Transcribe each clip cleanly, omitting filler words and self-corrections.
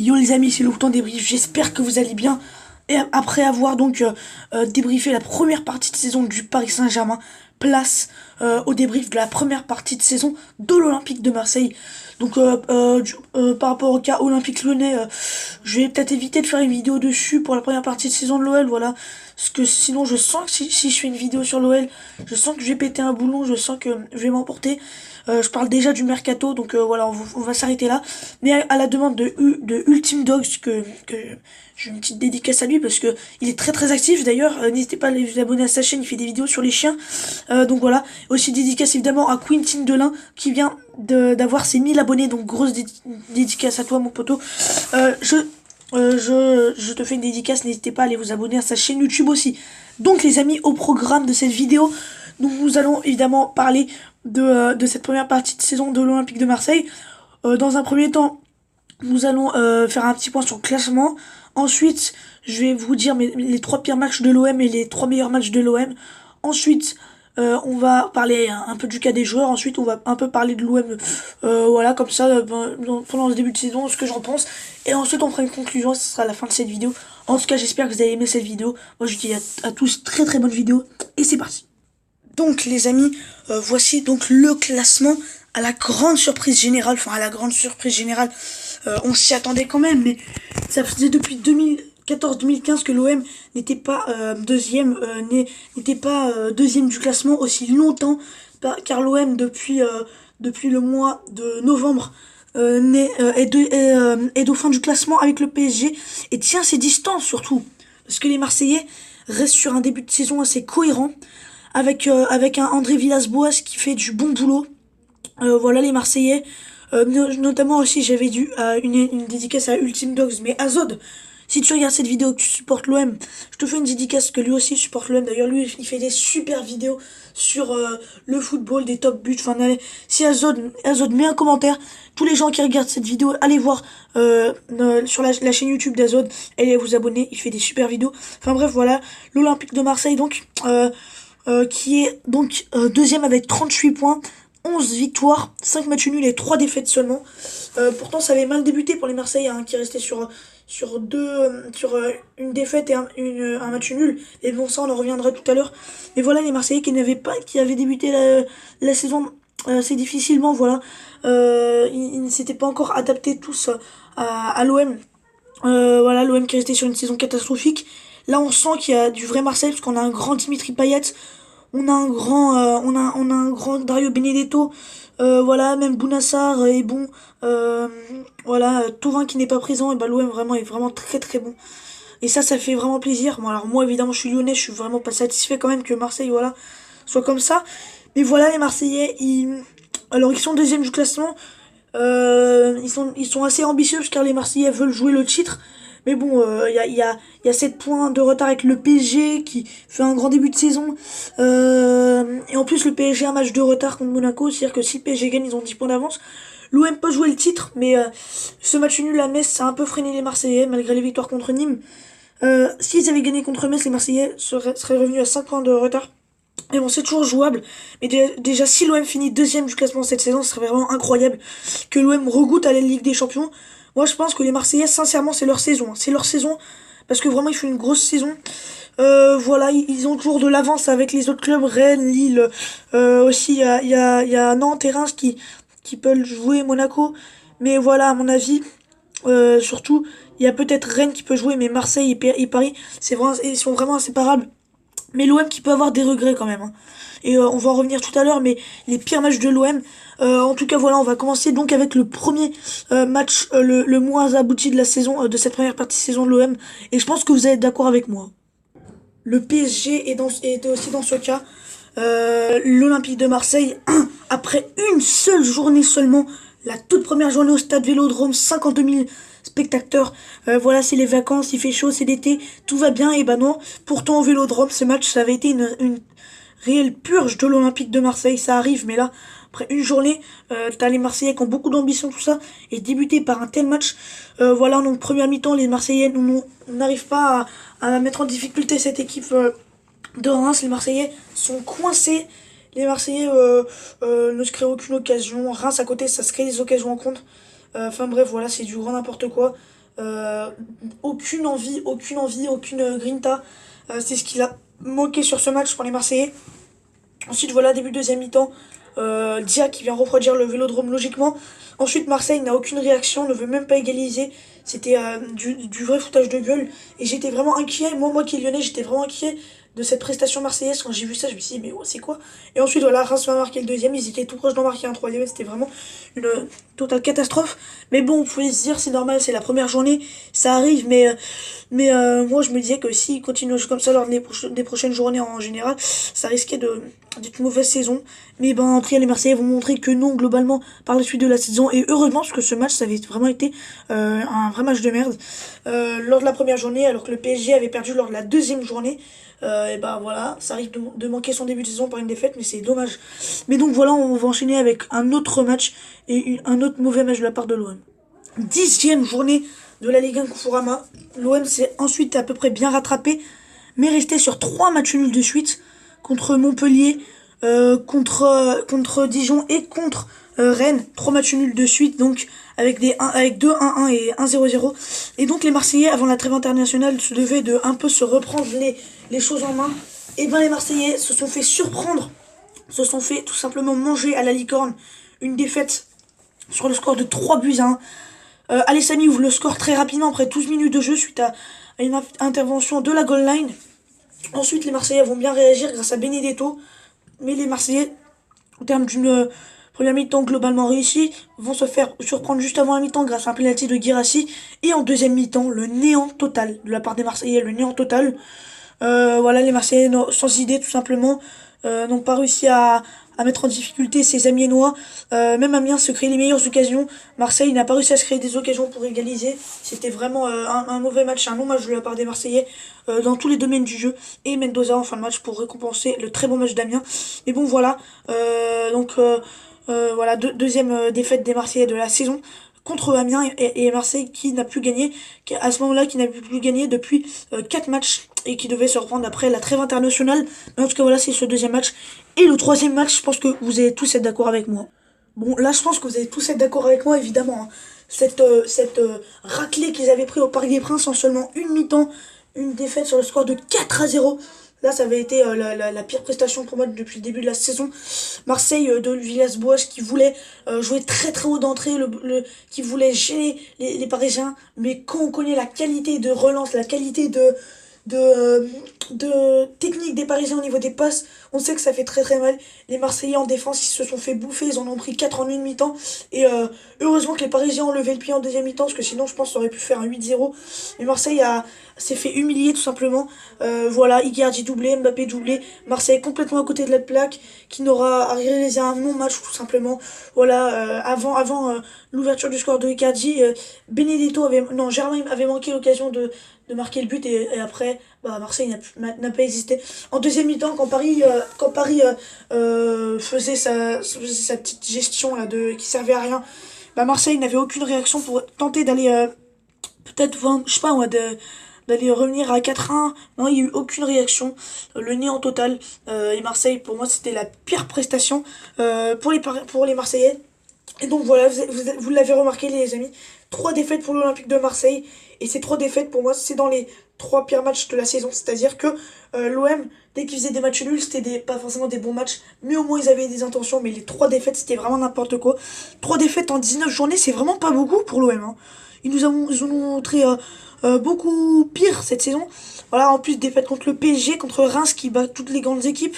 Yo les amis, c'est le temps débrief, j'espère que vous allez bien. Et après avoir donc débriefé la première partie de saison du Paris Saint-Germain, place au débrief de la première partie de saison de l'Olympique de Marseille. Donc par rapport au cas Olympique Lyonnais, je vais peut-être éviter de faire une vidéo dessus pour la première partie de saison de l'OL, voilà. Parce que sinon je sens que si je fais une vidéo sur l'OL, je sens que je vais péter un boulon, je sens que je vais m'emporter. Je parle déjà du mercato, donc voilà, on va s'arrêter là. Mais à la demande de Ultime Dogs, que j'ai une petite dédicace à lui parce que il est très très actif d'ailleurs. N'hésitez pas à vous abonner à sa chaîne, il fait des vidéos sur les chiens. Donc voilà. Aussi dédicace évidemment à Quentin Delin qui vient d'avoir ses 1000 abonnés, donc grosse dédicace à toi mon poteau. Je te fais une dédicace, n'hésitez pas à aller vous abonner à sa chaîne YouTube aussi. Donc les amis, au programme de cette vidéo, nous allons évidemment parler de cette première partie de saison de l'Olympique de Marseille. Dans un premier temps, nous allons faire un petit point sur le classement. Ensuite, je vais vous dire les 3 pires matchs de l'OM et les 3 meilleurs matchs de l'OM. Ensuite, on va parler un peu du cas des joueurs. Ensuite, on va un peu parler de l'OM, voilà, comme ça, pendant le début de saison, ce que j'en pense. Et ensuite, on fera une conclusion, ce sera la fin de cette vidéo. En tout cas, j'espère que vous avez aimé cette vidéo. Moi, je vous dis à tous très très bonne vidéo. Et c'est parti. Donc, les amis, voici donc le classement à la grande surprise générale. Enfin, à la grande surprise générale, on s'y attendait quand même, mais ça faisait depuis 2014-2015 que l'OM n'était pas deuxième, n'était pas deuxième du classement aussi longtemps, car l'OM depuis le mois de novembre est au fin du classement avec le PSG et tient ses distances surtout, parce que les Marseillais restent sur un début de saison assez cohérent avec un André Villas-Boas qui fait du bon boulot. Voilà les Marseillais. Notamment aussi j'avais dû une dédicace à Ultime Dogs, mais Azod, si tu regardes cette vidéo que tu supportes l'OM, je te fais une dédicace que lui aussi supporte l'OM. D'ailleurs lui il fait des super vidéos sur le football, des top buts. Enfin si Azod met un commentaire, tous les gens qui regardent cette vidéo, allez voir sur la chaîne YouTube d'Azod, allez vous abonner, il fait des super vidéos. Enfin bref voilà, l'Olympique de Marseille donc qui est donc deuxième avec 38 points. 11 victoires, 5 matchs nuls et 3 défaites seulement. Pourtant ça avait mal débuté pour les Marseillais, hein, qui restaient sur une défaite et un match nul. Et bon, ça on en reviendra tout à l'heure. Mais voilà les Marseillais qui avaient débuté la saison assez difficilement, voilà. Ils ne s'étaient pas encore adaptés tous à l'OM. Voilà, l'OM qui est resté sur une saison catastrophique. Là on sent qu'il y a du vrai Marseille, parce qu'on a un grand Dimitri Payet. On a un grand Dario Benedetto, voilà, même Bounassar est bon, voilà, Thauvin qui n'est pas présent, et bah l'OM vraiment est vraiment très très bon. Et ça fait vraiment plaisir. Bon alors moi évidemment je suis lyonnais, je suis vraiment pas satisfait quand même que Marseille, voilà, soit comme ça. Mais voilà les Marseillais, ils sont deuxième du classement, ils sont assez ambitieux car les Marseillais veulent jouer le titre. Mais bon, il y a 7 points de retard avec le PSG qui fait un grand début de saison. Et en plus, le PSG a un match de retard contre Monaco. C'est-à-dire que si le PSG gagne, ils ont 10 points d'avance. L'OM peut jouer le titre, mais ce match nul à Metz, ça a un peu freiné les Marseillais, malgré les victoires contre Nîmes. S'ils avaient gagné contre Metz, les Marseillais seraient revenus à 5 points de retard. Et bon, c'est toujours jouable. Mais déjà, si l'OM finit deuxième du classement cette saison, ce serait vraiment incroyable que l'OM regoute à la Ligue des Champions. Moi, je pense que les Marseillais, sincèrement, c'est leur saison. C'est leur saison, parce que vraiment, ils font une grosse saison. Voilà, ils ont toujours de l'avance avec les autres clubs, Rennes, Lille. Aussi, il y a Nantes et Reims qui peuvent jouer, Monaco. Mais voilà, à mon avis, surtout, il y a peut-être Rennes qui peut jouer, mais Marseille et Paris, ils sont vraiment inséparables. Mais l'OM qui peut avoir des regrets quand même, hein. Et on va en revenir tout à l'heure, mais les pires matchs de l'OM, en tout cas voilà, on va commencer donc avec le premier match le moins abouti de la saison, de cette première partie de saison de l'OM, et je pense que vous allez être d'accord avec moi. Le PSG était aussi dans ce cas. L'Olympique de Marseille, après une seule journée seulement, la toute première journée au stade Vélodrome, 52 000 spectateurs. Voilà, c'est les vacances, il fait chaud, c'est l'été, tout va bien. Et bah non, pourtant au Vélodrome, ce match, ça avait été une réelle purge de l'Olympique de Marseille. Ça arrive, mais là, après une journée, t'as les Marseillais qui ont beaucoup d'ambition, tout ça, et débuter par un tel match. Voilà, donc première mi-temps, les Marseillais n'arrivent pas à mettre en difficulté cette équipe de Reims. Les Marseillais sont coincés. Les Marseillais ne se créent aucune occasion. Reims à côté, ça se crée des occasions en contre. Enfin bref, voilà, c'est du grand n'importe quoi. Euh, aucune envie, aucune grinta. C'est ce qu'il a manqué sur ce match pour les Marseillais. Ensuite, voilà, début de deuxième mi-temps. Dia qui vient refroidir le Vélodrome logiquement. Ensuite, Marseille n'a aucune réaction, ne veut même pas égaliser. C'était du vrai foutage de gueule. Et j'étais vraiment inquiet. Moi qui est lyonnais, j'étais vraiment inquiet de cette prestation marseillaise. Quand j'ai vu ça, je me suis dit, mais oh, c'est quoi? Et ensuite, voilà, Reims va marquer le deuxième. Ils étaient tout proches d'en marquer un troisième. C'était vraiment une totale catastrophe. Mais bon, vous pouvez se dire, c'est normal, c'est la première journée. Ça arrive, mais moi, je me disais que s'ils continuent comme ça lors des prochaines journées en général, ça risquait d'être une mauvaise saison. Mais ben, après, les Marseillais vont montrer que non, globalement, par la suite de la saison. Et heureusement, parce que ce match, ça avait vraiment été un vrai match de merde. Lors de la première journée, alors que le PSG avait perdu lors de la deuxième journée. Et ben voilà, ça arrive de manquer son début de saison par une défaite, mais c'est dommage. Mais donc voilà, on va enchaîner avec un autre match et un autre mauvais match de la part de l'OM. 10e journée de la Ligue 1 Conforama. L'OM s'est ensuite à peu près bien rattrapé, mais resté sur 3 matchs nuls de suite contre Montpellier, contre Dijon et contre Rennes. 3 matchs nuls de suite, donc avec 2-1-1 et 1-0-0. Et donc les Marseillais, avant la trêve internationale, se devaient de un peu se reprendre les choses en main. Et ben les Marseillais se sont fait surprendre, se sont fait tout simplement manger à la licorne. Une défaite sur le score de 3-1. Alessami ouvre le score très rapidement après 12 minutes de jeu suite à une intervention de la goal line. Ensuite, les Marseillais vont bien réagir grâce à Benedetto. Mais les Marseillais, au terme d'une première mi-temps globalement réussie, vont se faire surprendre juste avant la mi-temps grâce à un penalty de Guirassy. Et en deuxième mi-temps, le néant total de la part des Marseillais, le néant total. Voilà, les Marseillais, sans idée tout simplement, n'ont pas réussi à mettre en difficulté ses Amiénois. Même Amiens se crée les meilleures occasions. Marseille n'a pas réussi à se créer des occasions pour égaliser. C'était vraiment un mauvais match, un long match de la part des Marseillais dans tous les domaines du jeu. Et Mendoza en fin de match pour récompenser le très bon match d'Amiens. Mais bon voilà, voilà deuxième défaite des Marseillais de la saison contre Amiens et Marseille qui n'a plus gagné, à ce moment-là qui n'a plus gagné depuis 4 matchs et qui devait se reprendre après la trêve internationale. Mais en tout cas voilà, c'est ce deuxième match. Et le troisième match, je pense que vous allez tous être d'accord avec moi. Bon, là je pense que vous allez tous être d'accord avec moi évidemment, hein. Cette raclée qu'ils avaient pris au Parc des Princes en seulement une mi-temps, une défaite sur le score de 4-0. Là, ça avait été la pire prestation pour moi depuis le début de la saison. Marseille de Villas-Boas qui voulait jouer très très haut d'entrée, qui voulait gêner les Parisiens. Mais quand on connaît la qualité de relance, la qualité de, euh, de technique des Parisiens au niveau des passes, on sait que ça fait très très mal. Les Marseillais en défense, ils se sont fait bouffer, ils en ont pris 4 en une mi-temps. Et heureusement que les Parisiens ont levé le pied en deuxième mi-temps, parce que sinon je pense que ça aurait pu faire un 8-0. Et Marseille s'est fait humilier tout simplement. Voilà, Icardi doublé, Mbappé doublé, Marseille complètement à côté de la plaque, qui n'aura réalisé un non-match tout simplement. Voilà, avant l'ouverture du score de Icardi, Germain avait manqué l'occasion de marquer le but et après bah, Marseille n'a pas existé. En deuxième mi-temps, quand Paris faisait sa petite gestion là, qui servait à rien, bah, Marseille n'avait aucune réaction pour tenter d'aller peut-être, je sais pas moi, d'aller revenir à 4-1. Non, il n'y a eu aucune réaction. Le néant total. Et Marseille, pour moi, c'était la pire prestation pour les Marseillais. Et donc voilà, vous l'avez remarqué les amis, 3 défaites pour l'Olympique de Marseille. Et ces 3 défaites pour moi c'est dans les 3 pires matchs de la saison. C'est-à-dire que l'OM, dès qu'ils faisaient des matchs nuls, c'était pas forcément des bons matchs, mais au moins ils avaient des intentions. Mais les 3 défaites c'était vraiment n'importe quoi. 3 défaites en 19 journées, c'est vraiment pas beaucoup pour l'OM, hein. Ils nous ont montré beaucoup pire cette saison. Voilà, en plus défaite contre le PSG, contre Reims qui bat toutes les grandes équipes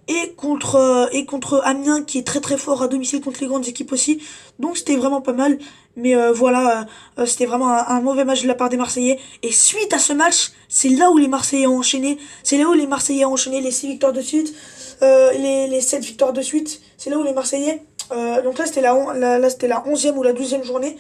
et contre Amiens qui est très très fort à domicile contre les grandes équipes aussi. Donc c'était vraiment pas mal. Mais voilà, c'était vraiment un mauvais match de la part des Marseillais. Et suite à ce match, c'est là où les Marseillais ont enchaîné. C'est là où les Marseillais ont enchaîné les 6 victoires de suite, les 7 victoires de suite. C'est là où les Marseillais... donc là c'était la 11e ou la 12e journée.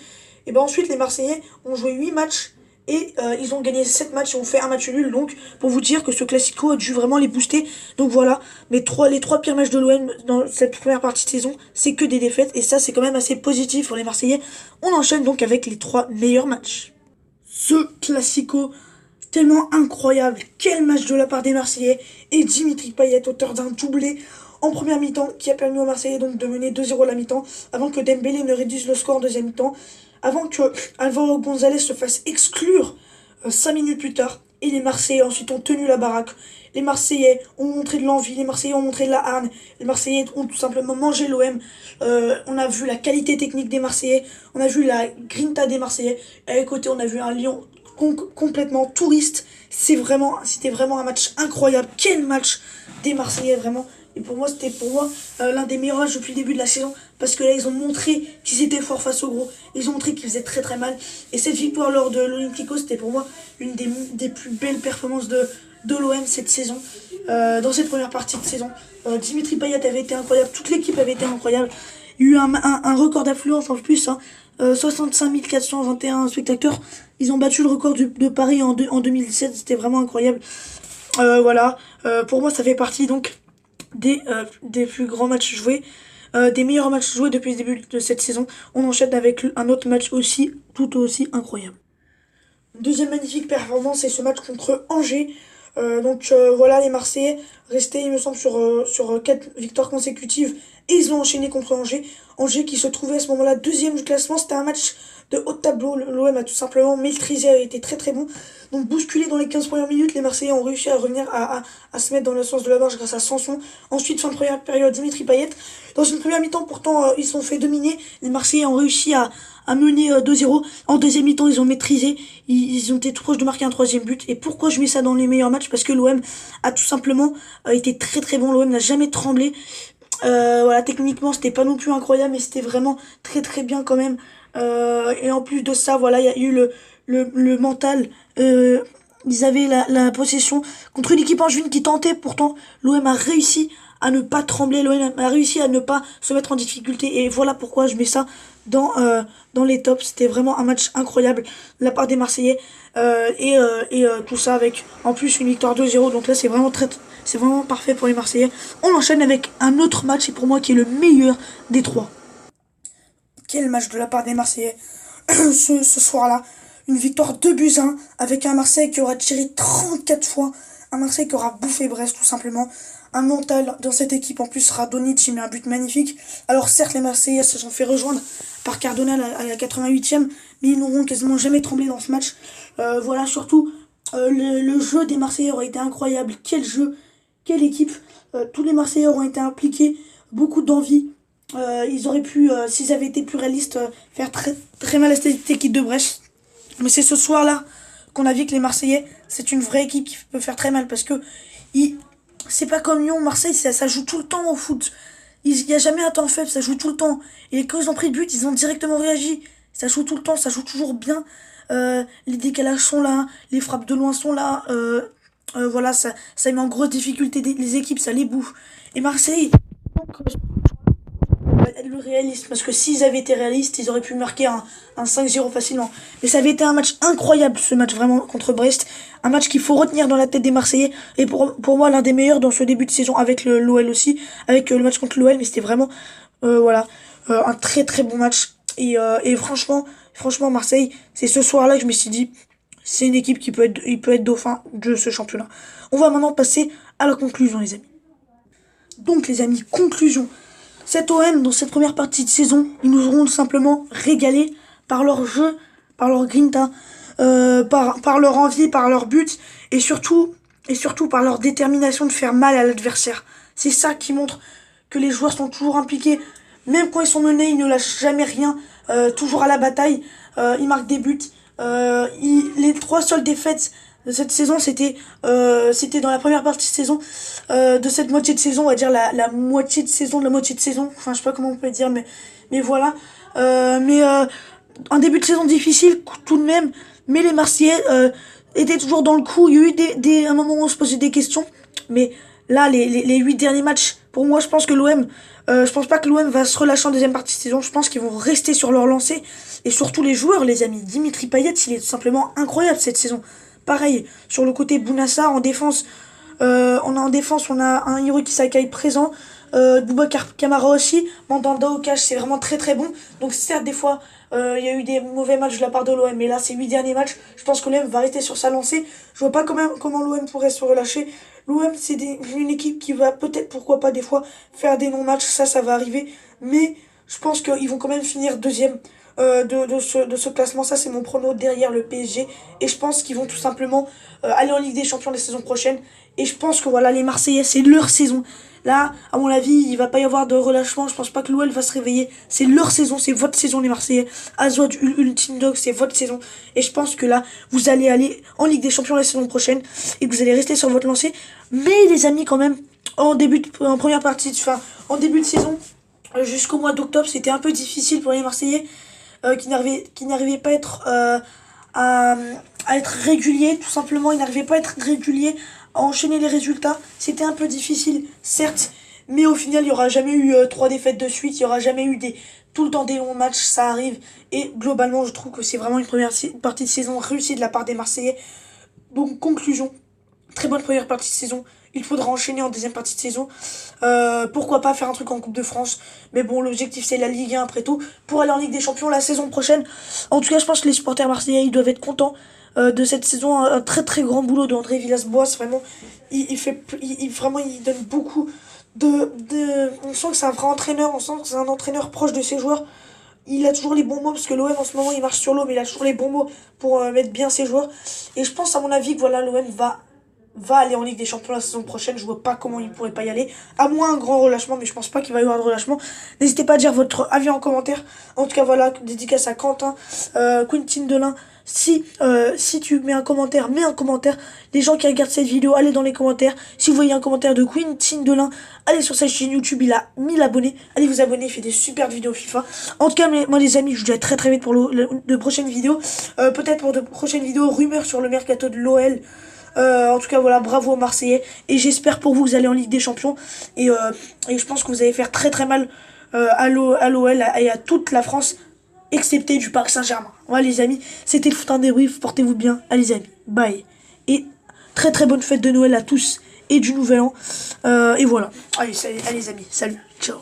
Et ben ensuite les Marseillais ont joué 8 matchs. Et ils ont gagné 7 matchs et ont fait un match nul. Donc pour vous dire que ce Classico a dû vraiment les booster. Donc voilà, les 3 pires matchs de l'OM dans cette première partie de saison, c'est que des défaites. Et ça c'est quand même assez positif pour les Marseillais. On enchaîne donc avec les 3 meilleurs matchs. Ce Classico tellement incroyable. Quel match de la part des Marseillais. Et Dimitri Payet, auteur d'un doublé en première mi-temps qui a permis aux Marseillais donc de mener 2-0 à la mi-temps avant que Dembélé ne réduise le score en deuxième mi-temps. avant que Alvaro González se fasse exclure 5 minutes plus tard. Et les Marseillais ensuite ont tenu la baraque. Les Marseillais ont montré de l'envie, les Marseillais ont montré de la hargne, les Marseillais ont tout simplement mangé l'OM. On a vu la qualité technique des Marseillais, on a vu la grinta des Marseillais. Et à côté, on a vu un Lyon complètement touriste. C'était vraiment un match incroyable. Quel match des Marseillais, vraiment. Et pour moi, c'était l'un des meilleurs matchs depuis le début de la saison. Parce que là, ils ont montré qu'ils étaient forts face au gros. Ils ont montré qu'ils faisaient très très mal. Et cette victoire lors de l'Olympico, c'était pour moi une des plus belles performances de l'OM cette saison. Dans cette première partie de saison. Dimitri Payet avait été incroyable. Toute l'équipe avait été incroyable. Il y a eu un record d'affluence en plus. 65 421 spectateurs. Ils ont battu le record de Paris en 2017. C'était vraiment incroyable. Voilà. Pour moi, ça fait partie donc des plus grands matchs joués, des meilleurs matchs joués depuis le début de cette saison. On enchaîne avec un autre match tout aussi incroyable. Deuxième magnifique performance, c'est ce match contre Angers. Voilà, les Marseillais restaient, il me semble, sur 4 victoires consécutives. Et ils ont enchaîné contre Angers. Angers qui se trouvait à ce moment-là deuxième du classement. C'était un match de haut de tableau. L'OM a tout simplement maîtrisé, a été très très bon. Donc bousculé dans les 15 premières minutes, les Marseillais ont réussi à revenir à se mettre dans le sens de la marche grâce à Sanson. Ensuite, fin de première période, Dimitri Payet. Dans une première mi-temps, pourtant, ils se sont fait dominer. Les Marseillais ont réussi à mener 2-0. En deuxième mi-temps, ils ont maîtrisé. Ils ont été tout proches de marquer un troisième but. Et pourquoi je mets ça dans les meilleurs matchs? Parce que l'OM a tout simplement été très très bon. L'OM n'a jamais tremblé. Voilà, techniquement, c'était pas non plus incroyable, mais c'était vraiment très très bien quand même. Et en plus de ça, voilà, il y a eu le mental. Ils avaient la possession contre une équipe angevine qui tentait. Pourtant, l'OM a réussi à ne pas trembler. L'OM a réussi à ne pas se mettre en difficulté. Et voilà pourquoi je mets ça dans les tops. C'était vraiment un match incroyable de la part des Marseillais. Tout ça avec en plus une victoire 2-0. Donc là, c'est vraiment parfait pour les Marseillais. On enchaîne avec un autre match, et pour moi qui est le meilleur des trois. Quel match de la part des Marseillais ce soir-là. Une victoire 2-1 avec un Marseille qui aura tiré 34 fois. Un Marseille qui aura bouffé Brest tout simplement. Un mental dans cette équipe. En plus, Radonjic met un but magnifique. Alors certes, les Marseillais se sont fait rejoindre par Cardona à la 88e. Mais ils n'auront quasiment jamais tremblé dans ce match. Voilà, surtout le jeu des Marseillais aura été incroyable. Quel jeu, quelle équipe. Tous les Marseillais auront été impliqués. Beaucoup d'envie. Ils auraient pu, s'ils avaient été plus réalistes, faire très, très mal à cette équipe de Brest. Mais c'est ce soir-là qu'on a vu que les Marseillais, c'est une vraie équipe qui peut faire très mal. Parce que c'est pas comme Lyon, Marseille, ça joue tout le temps au foot. Il n'y a jamais un temps faible, ça joue tout le temps. Et quand ils ont pris le but, ils ont directement réagi. Ça joue tout le temps, ça joue toujours bien. Les décalages sont là, les frappes de loin sont là. Voilà, ça met en grosse difficulté les équipes, ça les bouffe. Et Marseille, le réalisme, parce que s'ils avaient été réalistes, ils auraient pu marquer un 5-0 facilement. Mais ça avait été un match incroyable, ce match vraiment contre Brest. Un match qu'il faut retenir dans la tête des Marseillais. Et pour moi, l'un des meilleurs dans ce début de saison, avec l'OL aussi, avec le match contre l'OL. Mais c'était vraiment un très très bon match. Et franchement, Marseille, c'est ce soir-là que je me suis dit, c'est une équipe qui peut être dauphin de ce championnat. On va maintenant passer à la conclusion, les amis. Donc les amis, conclusion. Cet OM, dans cette première partie de saison, ils nous auront simplement régalé par leur jeu, par leur grinta, par leur envie, par leur but, et surtout par leur détermination de faire mal à l'adversaire. C'est ça qui montre que les joueurs sont toujours impliqués. Même quand ils sont menés, ils ne lâchent jamais rien, toujours à la bataille, ils marquent des buts. Les 3 seules défaites de cette saison, c'était dans la première partie de saison, de cette moitié de saison, on va dire la moitié de saison de la moitié de saison. Enfin, je sais pas comment on peut dire, mais voilà. Un début de saison difficile tout de même, mais les Marseillais étaient toujours dans le coup. Il y a eu un moment où on se posait des questions, mais là, les 8 derniers matchs, pour moi, je pense pas que l'OM va se relâcher en deuxième partie de saison. Je pense qu'ils vont rester sur leur lancée. Et surtout les joueurs, les amis. Dimitri Payet, il est tout simplement incroyable cette saison. Pareil, sur le côté Bounassa, en défense, on a un Hiroki Sakai présent. Boubacar Kamara aussi. Mandanda au cash, c'est vraiment très très bon. Donc certes, des fois, il y a eu des mauvais matchs de la part de l'OM. Mais là, ces 8 derniers matchs, je pense que l'OM va rester sur sa lancée. Je vois pas comment l'OM pourrait se relâcher. L'OM, c'est une équipe qui va peut-être, pourquoi pas, des fois, faire des non-matchs. Ça va arriver. Mais je pense qu'ils vont quand même finir deuxième. de ce classement. Ça, c'est mon prono derrière le PSG. Et je pense qu'ils vont tout simplement aller en Ligue des Champions la saison prochaine. Et je pense que voilà, les Marseillais, c'est leur saison. Là, à mon avis, il va pas y avoir de relâchement. Je pense pas que l'OL va se réveiller. C'est leur saison, c'est votre saison, les Marseillais. Azouad, Ultime Dog, c'est votre saison. Et je pense que là, vous allez aller en Ligue des Champions la saison prochaine. Et que vous allez rester sur votre lancée. Mais les amis, quand même, en première partie, enfin, en début de saison, jusqu'au mois d'octobre, c'était un peu difficile pour les Marseillais qui n'arrivaient pas à, à être réguliers. Tout simplement, ils n'arrivaient pas à être réguliers, à enchaîner les résultats. C'était un peu difficile, certes, mais au final, il n'y aura jamais eu 3 défaites de suite. Il n'y aura jamais eu tout le temps des longs matchs, ça arrive. Et globalement, je trouve que c'est vraiment une première partie de saison réussie de la part des Marseillais. Donc, conclusion, très bonne première partie de saison. Il faudra enchaîner en deuxième partie de saison. Pourquoi pas faire un truc en Coupe de France. Mais bon, l'objectif c'est la Ligue 1 après tout. Pour aller en Ligue des Champions la saison prochaine. En tout cas, je pense que les supporters marseillais, ils doivent être contents de cette saison. Un très très grand boulot d'André Villas-Boas. Vraiment, vraiment, il donne beaucoup on sent que c'est un vrai entraîneur. On sent que c'est un entraîneur proche de ses joueurs. Il a toujours les bons mots, parce que l'OM en ce moment il marche sur l'eau, mais il a toujours les bons mots pour mettre bien ses joueurs. Et je pense à mon avis que voilà, l'OM va aller en Ligue des Champions la saison prochaine. Je vois pas comment il pourrait pas y aller. À moins un grand relâchement, mais je pense pas qu'il va y avoir de relâchement. N'hésitez pas à dire votre avis en commentaire. En tout cas, voilà, dédicace à Quentin, Quentin Delin. Si tu mets un commentaire, mets un commentaire. Les gens qui regardent cette vidéo, allez dans les commentaires. Si vous voyez un commentaire de Quentin Delin, allez sur sa chaîne YouTube, il a 1000 abonnés. Allez vous abonner, il fait des super vidéos FIFA. En tout cas, moi les amis, je vous dis à très très vite pour de prochaines vidéos. Peut-être pour de prochaines vidéos, rumeurs sur le mercato de l'OL. En tout cas, voilà, bravo aux Marseillais. Et j'espère pour vous, vous allez en Ligue des Champions. Et je pense que vous allez faire très très mal à l'OL et à toute la France, excepté du Paris Saint-Germain. Voilà, les amis, c'était le foot en débrief. Portez-vous bien. Allez, les amis, bye. Et très très bonne fête de Noël à tous et du Nouvel An. Et voilà. Allez, les amis, salut, ciao.